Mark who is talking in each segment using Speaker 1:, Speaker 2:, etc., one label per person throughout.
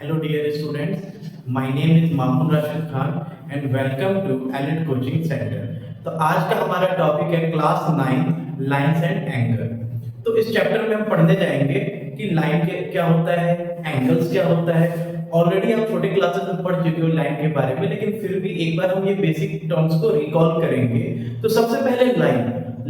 Speaker 1: Hello dear students, my name is Mamun Rashid Khan and welcome to Elite Coaching Center। तो आज का हमारा topic है class 9 lines and angle. तो इस चैप्टर में हम पढ़ने जाएंगे कि लाइन के क्या होता है, एंगल्स क्या होता है। ऑलरेडी हम छोटे क्लासेस में पढ़ चुके हो लाइन के बारे में, लेकिन फिर भी एक बार हम ये बेसिक टर्म्स को रिकॉल करेंगे। तो सबसे पहले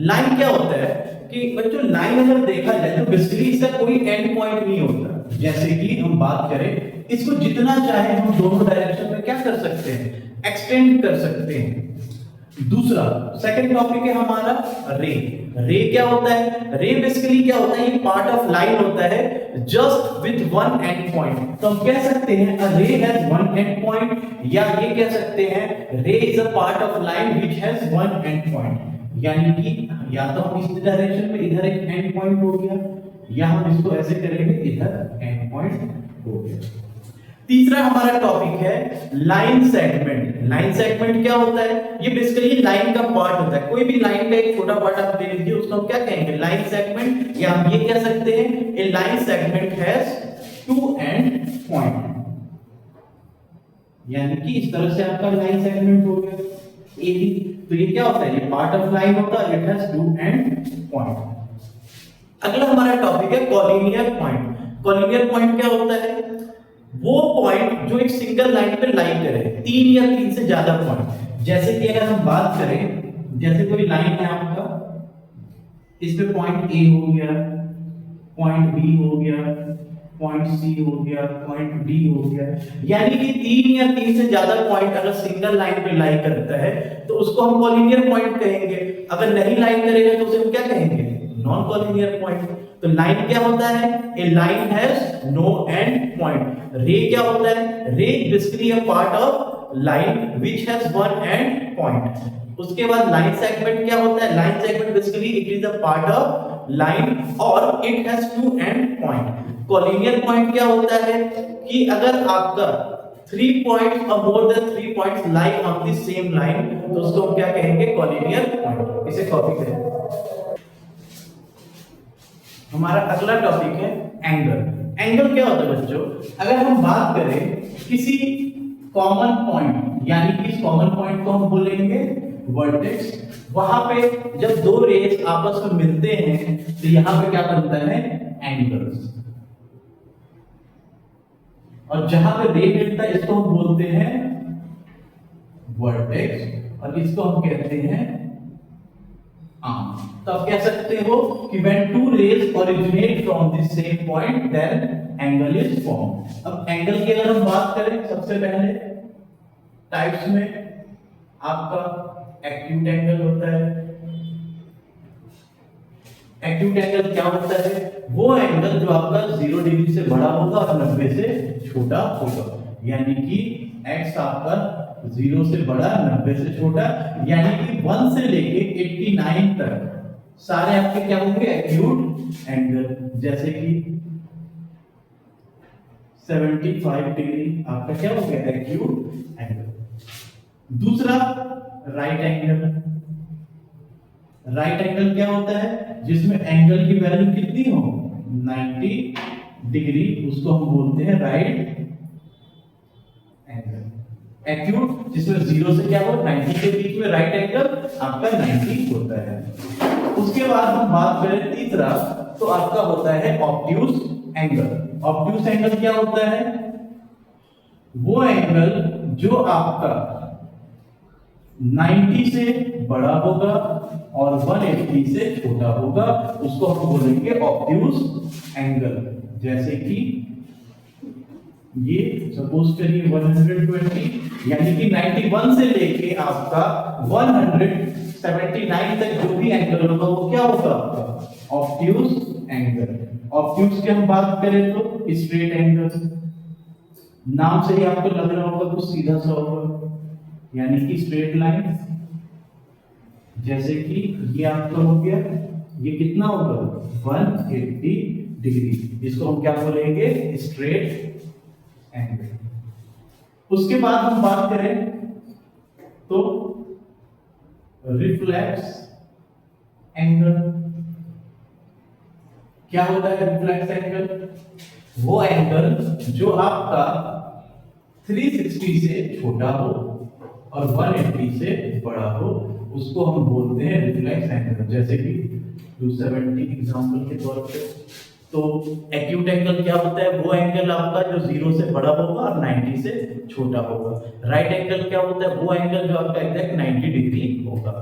Speaker 1: लाइन क्या होता है कि बच्चों लाइन अगर देखा जाए तो बेसिकली इसका कोई एंड पॉइंट नहीं होता। जैसे कि हम बात करें, इसको जितना चाहे हम दोनों डायरेक्शन में क्या कर सकते हैं, एक्सटेंड कर सकते हैं। दूसरा सेकंड टॉपिक है हमारा रे क्या होता है। रे बेसिकली क्या होता है, ये पार्ट ऑफ लाइन होता है just with one end point. तो हम कह सकते हैं अ रे हैज वन एंड पॉइंट, या ये कह सकते हैं रे is a part of line which has one end point. यानी कि या तो हम इस डायरेक्शन में इधर एक एंड पॉइंट हो गया, या हम इसको ऐसे करेंगे इधर एंड पॉइंट हो गया। तीसरा हमारा टॉपिक है लाइन सेगमेंट। लाइन सेगमेंट क्या होता है, ये बेसिकली लाइन का पार्ट होता है। कोई भी लाइन का एक छोटा पार्ट आप ले लीजिए, उसको हम क्या कहेंगे, लाइन सेगमेंट। या हम ये कह सकते हैं a line segment has to and point. यानी कि इस तरह से आपका लाइन सेगमेंट हो गया एबी। तो ये क्या होता है, ये पार्ट ऑफ लाइन होता है, it has to and point. अगला हमारा टॉपिक है कॉलिनियर पॉइंट। कॉलिनियर पॉइंट क्या होता है, वो पॉइंट जो एक सिंगल लाइन पे लाई करे, तीन या तीन से ज्यादा पॉइंट। जैसे कि अगर हम बात करें, जैसे कोई लाइन है आपका, इस पे पॉइंट ए हो गया, पॉइंट बी हो गया, पॉइंट सी हो गया, पॉइंट डी हो गया। यानी कि तीन या तीन से ज्यादा पॉइंट अगर सिंगल लाइन पे लाई करता है तो उसको हम कॉलिनियर पॉइंट कहेंगे। अगर नहीं लाइन करेगा तो उसे हम क्या कहेंगे, नॉन कॉलिनियर पॉइंट। तो लाइन क्या होता है, a line has no end point. Ray क्या होता है, ray basically a part of line which has one end point. उसके बाद लाइन सेगमेंट क्या होता है, line segment basically it is a part of line और it has to and point. Collinear point क्या होता है कि अगर आपका 3 पॉइंट्स और more than 3 points lie on the same line, तो उसको हम क्या कहेंगे, कॉलिनियर पॉइंट। इसे कॉपी करें। हमारा अगला टॉपिक है एंगल। एंगल क्या होता है बच्चों, अगर हम बात करें किसी कॉमन पॉइंट, यानी कि इस कॉमन पॉइंट को हम बोलेंगे वर्टेक्स। वहां पे जब दो रेज आपस में मिलते हैं तो यहां पे क्या बनता है, एंगल्स। और जहां पे रे मिलता है इसको हम बोलते हैं वर्टेक्स, और इसको हम कहते हैं आर्म। तो आप कह सकते हो कि when two rays originate from the same point then angle is formed। अब एंगल की अगर हम बात करें, सबसे पहले टाइप्स में आपका एक्यूट एंगल होता है। एक्यूट एंगल क्या होता है, वो एंगल जो आपका 0 डिग्री से बड़ा होगा और 90 से छोटा होगा। यानी कि x आपका 0 से बड़ा 90 से छोटा, यानी कि 1 से लेके 89 तक सारे आपके क्या होंगे, एक्यूट एंगल। जैसे कि 75 डिग्री आपका क्या हो गया, एक्यूट एंगल। दूसरा राइट एंगल। राइट एंगल क्या होता है, जिसमें एंगल की वैल्यू कितनी हो, 90 डिग्री, उसको हम बोलते हैं राइट एंगल। एक्यूट जिसमें 0 से क्या हो, 90 के बीच में राइट एंगल आपका 90 होता है। उसके बाद हम बात करें तीसरा, तो आपका होता है ऑब्ट्यूज एंगल। ऑब्ट्यूज एंगल क्या होता है, वो एंगल जो आपका 90 से बड़ा होगा और 180 से छोटा होगा, उसको हम बोलेंगे ऑब्ट्यूज एंगल। जैसे कि ये सपोज करिए 120, यानी कि 91 से लेके आपका 179 तक जो भी एंगल होगा वो क्या होगा, ऑब्ट्यूज एंगल। ऑब्ट्यूज की हम बात करें तो स्ट्रेट एंगल, नाम से ही आपको लग रहा होगा कुछ सीधा सा होगा, यानी कि स्ट्रेट लाइन। जैसे कि ये आपका हो गया, ये कितना होगा, 180 डिग्री, इसको हम क्या बोलेंगे, स्ट्रेट एंगल। उसके बाद हम बात करें तो रिफ्लेक्स एंगल। क्या होता है रिफ्लेक्स एंगल, वो एंगल जो आपका 360 से छोटा हो और 180 से बड़ा हो उसको हम बोलते हैं रिफ्लेक्स एंगल। जैसे कि 270 एग्जांपल के तौर पे। तो एक्यूट एंगल क्या होता है? वो एंगल आपका जो 0 से बड़ा होगा और 90 से छोटा होगा। राइट एंगल क्या होता है? वो एंगल जो आपका एग्जैक्ट 90 डिग्री होगा।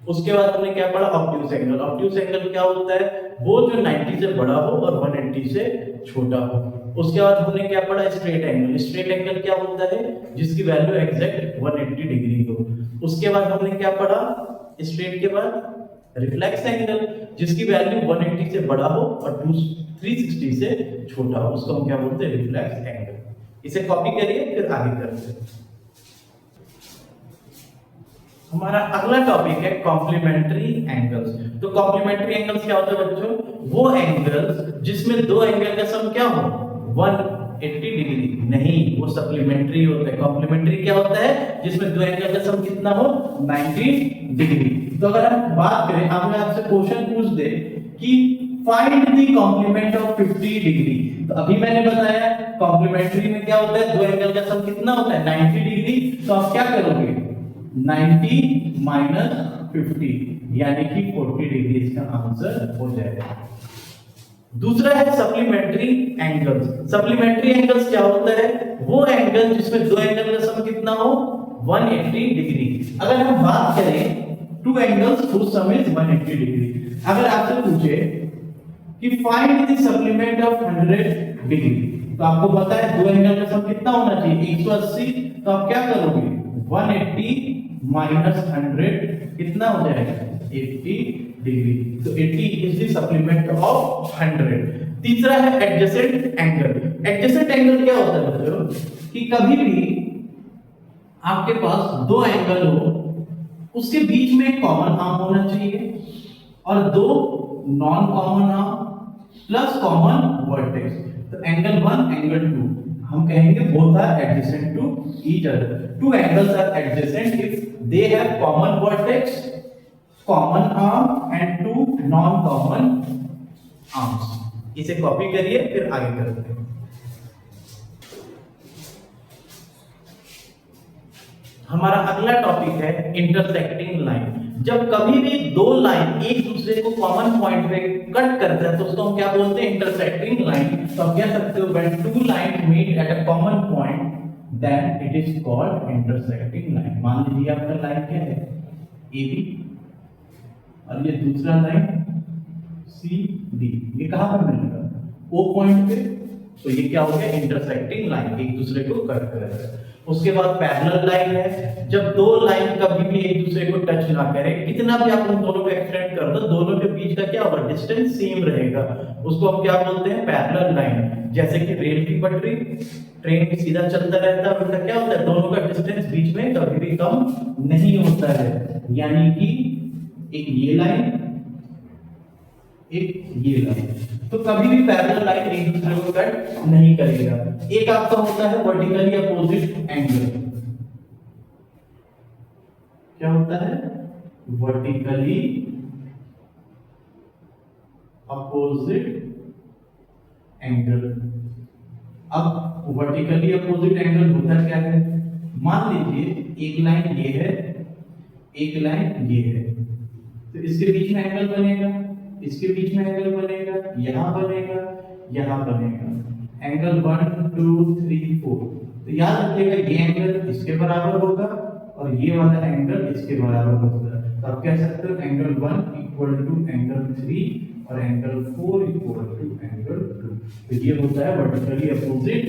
Speaker 1: उसके बाद हमने क्या पढ़ा? Obtuse angle. ऑब्ट्यूज एंगल क्या होता है? वो जो 90 से बड़ा हो और 180 से छोटा हो। उसके बाद हमने क्या पढ़ा? Straight angle. स्ट्रेट एंगल क्या होता है? जिसकी वैल्यू एग्जैक्ट 180 डिग्री हो। उसके बाद हमने क्या पढ़ा? स्ट्रेट के बाद रिफ्लेक्स एंगल, जिसकी वैल्यू 180 से बड़ा हो और 360 से छोटा हो, उसको हम क्या बोलते हैं? Reflex angle. इसे कॉपी करिए, फिर आगे करते हैं। हमारा अगला टॉपिक है कॉम्प्लीमेंट्री एंगल्स। तो कॉम्प्लीमेंट्री एंगल्स क्या होता है बच्चों? वो एंगल्स जिसमें दो एंगल का सम क्या हो? 180 डिग्री नहीं, वो सप्लीमेंट्री होता है। कॉम्प्लीमेंट्री क्या होता है? जिसमें दो एंगल का सम कितना हो? 90 डिग्री। तो अगर हम बात करें, हमें आपसे क्वेश्चन पूछ दे कि find the complement of 50 degree, तो अभी मैंने बताया कॉम्प्लीमेंट्री में क्या होता है? दो एंगल का सम कितना होता है? 90 डिग्री। तो आप क्या करोगे? 90 माइनस 50 यानी कि 40 डिग्री इसका आंसर हो जाएगा। दूसरा है सप्लीमेंट्री एंगल्स। सप्लीमेंट्री एंगल्स क्या होता है? वो एंगल जिसमें दो एंगल का सम कितना हो? 180 डिग्री। अगर हम बात करें two angles whose sum is 180 degree, अगर आपसे पूछे कि find the supplement of 100 degree, तो आपको पता है दो एंगल का सम कितना होना चाहिए? 180। तो आप क्या करोगे? 180 माइनस 100 कितना हो जाएगा? 80 डिग्री। तो 80 इज द सप्लीमेंट ऑफ 100। तीसरा है एडजेसेंट एंगल। एडजेसेंट एंगल क्या होता है बच्चों? कि कभी भी आपके पास दो एंगल हो, उसके बीच में एक कॉमन आर्म होना चाहिए और दो non common arm plus common vertex. तो एंगल 1 एंगल 2 हम कहेंगे both are adjacent to each other. Two angles are adjacent if they have common vertex, common arm and two non common arms. इसे copy करिए, फिर आगे करते हैं। हमारा अगला टॉपिक है इंटरसेक्टिंग लाइन। जब कभी भी दो लाइन एक दूसरे को कॉमन पॉइंट पे कट करते हैं तो उसको हम क्या बोलते हैं? Intersecting line. तो आप कह सकते हो when two line meet at a common point then it is called intersecting line. मान लीजिए आपका लाइन क्या है? AB और ये दूसरा लाइन CD। ये कहां पर मिलेगा? O पॉइंट पे। तो ये क्या हो गया? इंटरसेक्टिंग लाइन, एक दूसरे को कट कर रहा है। उसके बाद पैरेलल लाइन है। जब दो लाइन कभी भी एक दूसरे को टच ना करें, कितना भी आप उन दोनों को एक्सटेंड कर दो, दोनों के बीच का क्या होगा? डिस्टेंस सेम रहेगा। उसको हम क्या बोलते हैं? Parallel line. जैसे कि रेल की पटरी, ट्रेन भी सीधा चलता रहता है, उनका क्या होता है? दोनों का डिस्टेंस बीच में कभी भी कम नहीं होता है। यानी कि एक ये लाइन, एक ये लाइन, तो कभी भी पैरेलल लाइन एक दूसरे को कट नहीं करेगा। एक आपका होता है वर्टिकली अपोजिट एंगल। क्या होता है? Vertically opposite angle. अब वर्टिकली अपोजिट एंगल होता क्या है? मान लीजिए एक लाइन ये है, एक लाइन ये है, तो इसके बीच में एंगल बनेगा, इसके बीच में एंगल बनेगा, यहां बनेगा, यहां बनेगा। एंगल 1 2 3 4। तो याद रखिएगा ये एंगल इसके बराबर होगा और ये वाला एंगल इसके बराबर होगा। तो आप कह सकते हो एंगल 1 इक्वल टू एंगल 3 और एंगल 4 इक्वल टू एंगल 2। तो ये होता है वर्टिकली अपोजिट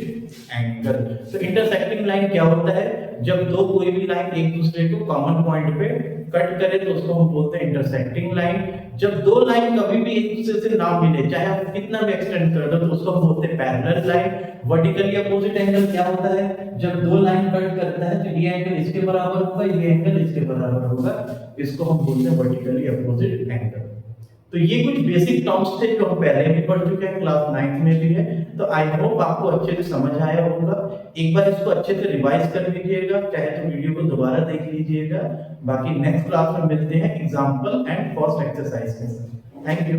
Speaker 1: एंगल। तो इंटरसेक्टिंग लाइन क्या होता है? जब दो कोई भी लाइन एक दूसरे को कॉमन पॉइंट पे कट करे तो उसको हम बोलते हैं इंटरसेक्टिंग लाइन। जब दो लाइन कभी भी एक दूसरे से ना मिले, चाहे आप कितना भी एक्सटेंड कर दो, तो उसको हम बोलते हैं parallel line. Vertically opposite angle क्या होता है? जब दो लाइन कट करता है तो ये एंगल इसके बराबर होगा, ये एंगल इसके बराबर होगा, इसको हम बोलते हैं वर्टिकली अपोजिट एंगल। तो ये कुछ बेसिक टर्म्स थे जो हम पहले भी पढ़ चुके हैं, क्लास 9th में भी है। तो आई होप आपको अच्छे से समझ आया होगा। एक बार इसको अच्छे से रिवाइज कर लीजिएगा, चाहे तो वीडियो को दोबारा देख लीजिएगा। बाकी नेक्स्ट क्लास में मिलते हैं एग्जांपल एंड फर्स्ट एक्सरसाइज के साथ। Thank you.